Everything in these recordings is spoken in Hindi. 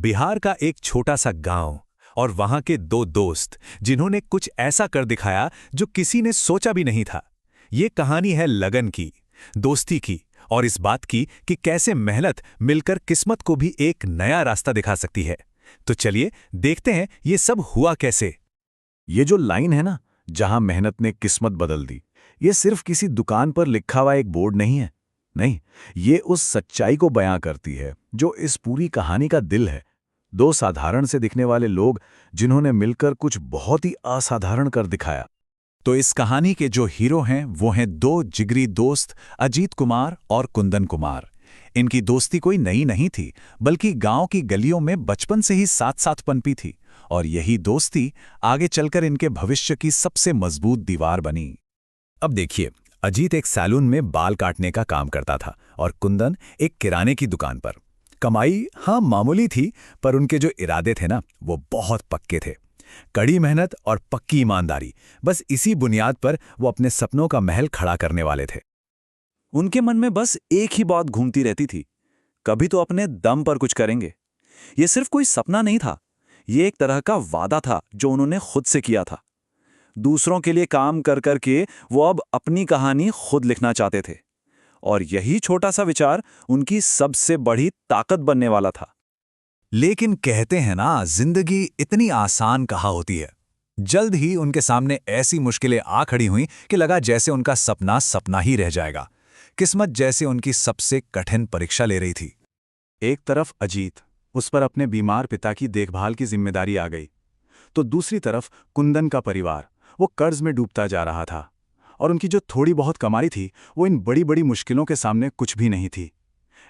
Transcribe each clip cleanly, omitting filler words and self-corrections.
बिहार का एक छोटा सा गांव और वहां के दो दोस्त जिन्होंने कुछ ऐसा कर दिखाया जो किसी ने सोचा भी नहीं था। ये कहानी है लगन की, दोस्ती की और इस बात की कि कैसे मेहनत मिलकर किस्मत को भी एक नया रास्ता दिखा सकती है। तो चलिए देखते हैं ये सब हुआ कैसे। ये जो लाइन है ना, जहां मेहनत ने किस्मत बदल दी, ये सिर्फ किसी दुकान पर लिखा हुआ एक बोर्ड नहीं है। नहीं, ये उस सच्चाई को बयां करती है जो इस पूरी कहानी का दिल है। दो साधारण से दिखने वाले लोग जिन्होंने मिलकर कुछ बहुत ही असाधारण कर दिखाया। तो इस कहानी के जो हीरो हैं वो हैं दो जिगरी दोस्त, अजीत कुमार और कुंदन कुमार। इनकी दोस्ती कोई नई नहीं थी, बल्कि गांव की गलियों में बचपन से ही साथ साथ पनपी थी और यही दोस्ती आगे चलकर इनके भविष्य की सबसे मजबूत दीवार बनी। अब देखिए, अजीत एक सैलून में बाल काटने का काम करता था और कुंदन एक किराने की दुकान पर। कमाई हाँ मामूली थी, पर उनके जो इरादे थे ना वो बहुत पक्के थे। कड़ी मेहनत और पक्की ईमानदारी, बस इसी बुनियाद पर वो अपने सपनों का महल खड़ा करने वाले थे। उनके मन में बस एक ही बात घूमती रहती थी, कभी तो अपने दम पर कुछ करेंगे। ये सिर्फ कोई सपना नहीं था, ये एक तरह का वादा था जो उन्होंने खुद से किया था। दूसरों के लिए काम कर कर के वो अब अपनी कहानी खुद लिखना चाहते थे और यही छोटा सा विचार उनकी सबसे बड़ी ताकत बनने वाला था। लेकिन कहते हैं ना, जिंदगी इतनी आसान कहाँ होती है। जल्द ही उनके सामने ऐसी मुश्किलें आ खड़ी हुईं कि लगा जैसे उनका सपना सपना ही रह जाएगा। किस्मत जैसे उनकी सबसे कठिन परीक्षा ले रही थी। एक तरफ अजीत, उस पर अपने बीमार पिता की देखभाल की जिम्मेदारी आ गई, तो दूसरी तरफ कुंदन का परिवार, वो कर्ज में डूबता जा रहा था और उनकी जो थोड़ी बहुत कमाई थी वो इन बड़ी बड़ी मुश्किलों के सामने कुछ भी नहीं थी।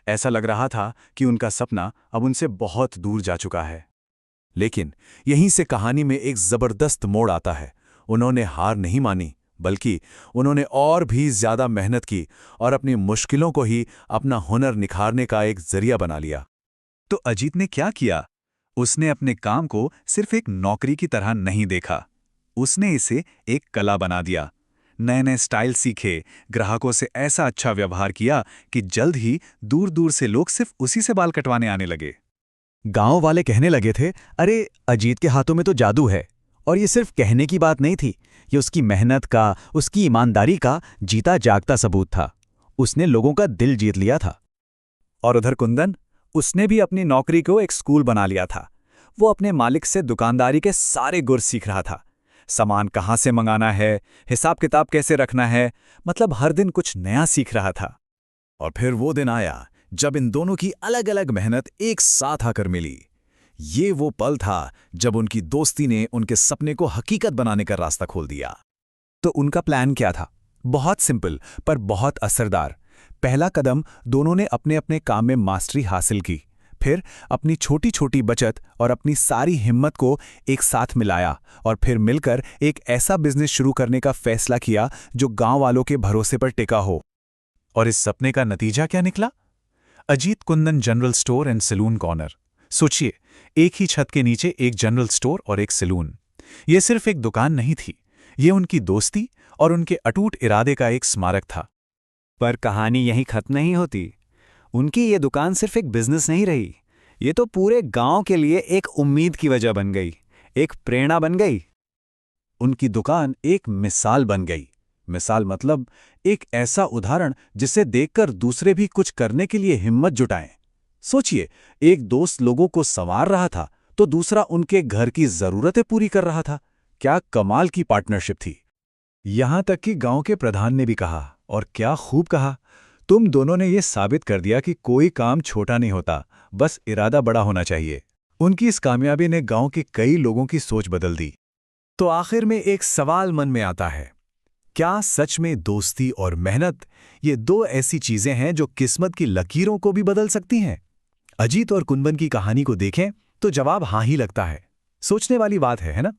ऐसा लग रहा था कि उनका सपना अब उनसे बहुत दूर जा चुका है। लेकिन यहीं से कहानी में एक जबरदस्त मोड़ आता है। उन्होंने हार नहीं मानी, बल्कि उन्होंने और भी ज्यादा मेहनत की और अपनी मुश्किलों को ही अपना हुनर निखारने का एक जरिया बना लिया। तो अजीत ने क्या किया? उसने अपने काम को सिर्फ एक नौकरी की तरह नहीं देखा, उसने इसे एक कला बना दिया। नए नए स्टाइल सीखे, ग्राहकों से ऐसा अच्छा व्यवहार किया कि जल्द ही दूर दूर से लोग सिर्फ उसी से बाल कटवाने आने लगे। गांव वाले कहने लगे थे, अरे अजीत के हाथों में तो जादू है। और ये सिर्फ कहने की बात नहीं थी, ये उसकी मेहनत का, उसकी ईमानदारी का जीता जागता सबूत था। उसने लोगों का दिल जीत लिया था। और उधर कुंदन, उसने भी अपनी नौकरी को एक स्कूल बना लिया था। वो अपने मालिक से दुकानदारी के सारे गुर सीख रहा था। सामान कहाँ से मंगाना है, हिसाब किताब कैसे रखना है, मतलब हर दिन कुछ नया सीख रहा था। और फिर वो दिन आया जब इन दोनों की अलग अलग मेहनत एक साथ आकर मिली। ये वो पल था जब उनकी दोस्ती ने उनके सपने को हकीकत बनाने का रास्ता खोल दिया। तो उनका प्लान क्या था? बहुत सिंपल पर बहुत असरदार। पहला कदम, दोनों ने अपने अपने काम में मास्टरी हासिल की। फिर अपनी छोटी छोटी बचत और अपनी सारी हिम्मत को एक साथ मिलाया और फिर मिलकर एक ऐसा बिजनेस शुरू करने का फैसला किया जो गांव वालों के भरोसे पर टिका हो। और इस सपने का नतीजा क्या निकला? Ajit Kundan general store and saloon corner. सोचिए, एक ही छत के नीचे एक जनरल स्टोर और एक सैलून। यह सिर्फ एक दुकान नहीं थी, ये उनकी दोस्ती और उनके अटूट इरादे का एक स्मारक था। पर कहानी यहीं खत्म नहीं होती। उनकी ये दुकान सिर्फ एक बिजनेस नहीं रही, ये तो पूरे गांव के लिए एक उम्मीद की वजह बन गई, एक प्रेरणा बन गई। उनकी दुकान एक मिसाल बन गई। मिसाल मतलब एक ऐसा उदाहरण जिसे देखकर दूसरे भी कुछ करने के लिए हिम्मत जुटाएं। सोचिए, एक दोस्त लोगों को संवार रहा था तो दूसरा उनके घर की जरूरतें पूरी कर रहा था। क्या कमाल की पार्टनरशिप थी। यहां तक कि गांव के प्रधान ने भी कहा, और क्या खूब कहा, तुम दोनों ने यह साबित कर दिया कि कोई काम छोटा नहीं होता, बस इरादा बड़ा होना चाहिए। उनकी इस कामयाबी ने गांव के कई लोगों की सोच बदल दी। तो आखिर में एक सवाल मन में आता है, क्या सच में दोस्ती और मेहनत ये दो ऐसी चीजें हैं जो किस्मत की लकीरों को भी बदल सकती हैं? अजीत और कुंदन की कहानी को देखें तो जवाब हाँ ही लगता है। सोचने वाली बात है ना?